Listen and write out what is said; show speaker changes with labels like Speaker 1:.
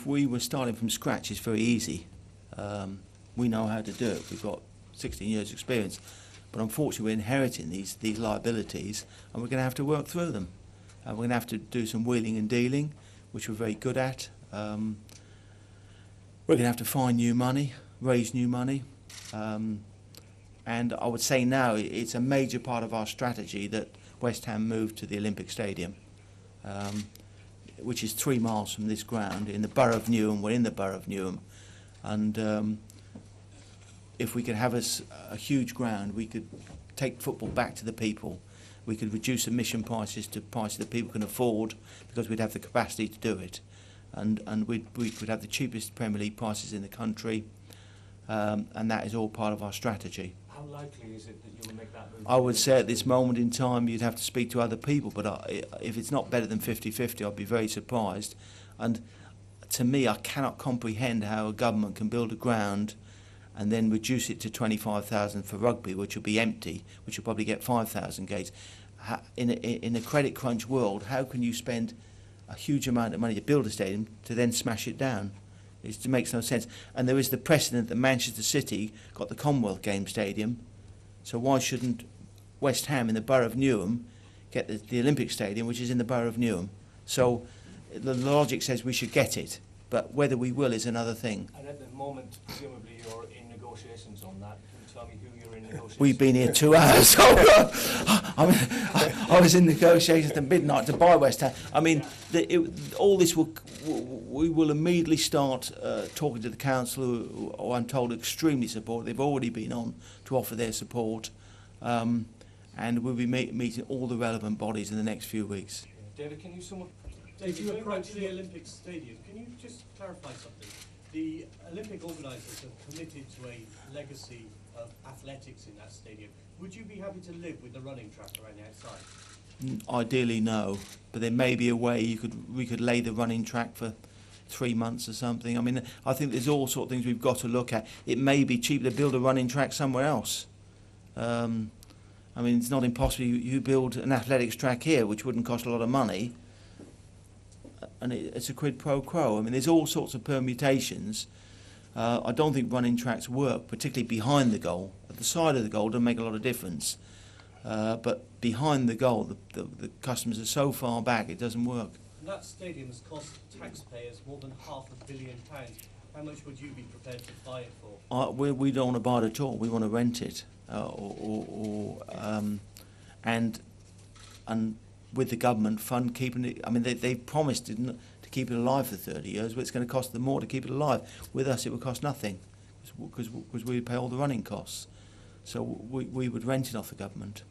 Speaker 1: we were starting from scratch, it's very easy. We know how to do it. We've got 16 years experience. But unfortunately, we're inheriting these liabilities, and we're going to have to work through them. We're going to have to do some wheeling and dealing, which we're very good at. We're going to have to find new money, raise new money. And I would say now it's a major part of our strategy that West Ham moved to the Olympic Stadium, which is 3 miles from this ground in the borough of Newham. We're in the borough of Newham. And if we could have a huge ground, we could take football back to the people. We could reduce admission prices to prices that people can afford, because we'd have the capacity to do it. And we could have the cheapest Premier League prices in the country, and that is all part of our strategy.
Speaker 2: How likely is it that you will make that move?
Speaker 1: I would say at this moment in time you'd have to speak to other people, but if it's not better than 50-50, I'd be very surprised. And to me, I cannot comprehend how a government can build a ground and then reduce it to 25,000 for rugby, which will be empty, which will probably get 5,000 gates. In a credit crunch world, how can you spend a huge amount of money to build a stadium to then smash it down? It makes no sense. And there is the precedent that Manchester City got the Commonwealth Games Stadium, so why shouldn't West Ham in the borough of Newham get the Olympic Stadium, which is in the borough of Newham? So the logic says we should get it, but whether we will is another thing.
Speaker 2: And at the moment, presumably you're in negotiations on that. Can you tell me who you're in negotiations
Speaker 1: We've been here 2 hours. So, I was in negotiations at midnight to buy West Ham. I mean, all this we will immediately start talking to the council, who I'm told are extremely supportive. They've already been on to offer their support, and we'll be meeting all the relevant bodies in the next few weeks.
Speaker 2: David, can you somewhat...
Speaker 3: If you approach the Olympic Stadium, can you just clarify something? The Olympic organisers have committed to a legacy of athletics in that stadium. Would you be happy to live with the running track around the outside?
Speaker 1: Ideally, no, but there may be a way we could lay the running track for 3 months or something. I mean, I think there's all sorts of things we've got to look at. It may be cheaper to build a running track somewhere else. I mean, it's not impossible. You build an athletics track here, which wouldn't cost a lot of money, and it's a quid pro quo. I mean, there's all sorts of permutations. I don't think running tracks work, particularly behind the goal. At the side of the goal doesn't make a lot of difference. But behind the goal, the customers are so far back, it doesn't work.
Speaker 3: And that stadium has cost taxpayers more than £500 million. How much would you be prepared to buy it for?
Speaker 1: We don't want to buy it at all. We want to rent it, and with the government fund keeping it. I mean, they've promised to keep it alive for 30 years, but it's going to cost them more to keep it alive. With us, it would cost nothing, because we would pay all the running costs. So we would rent it off the government.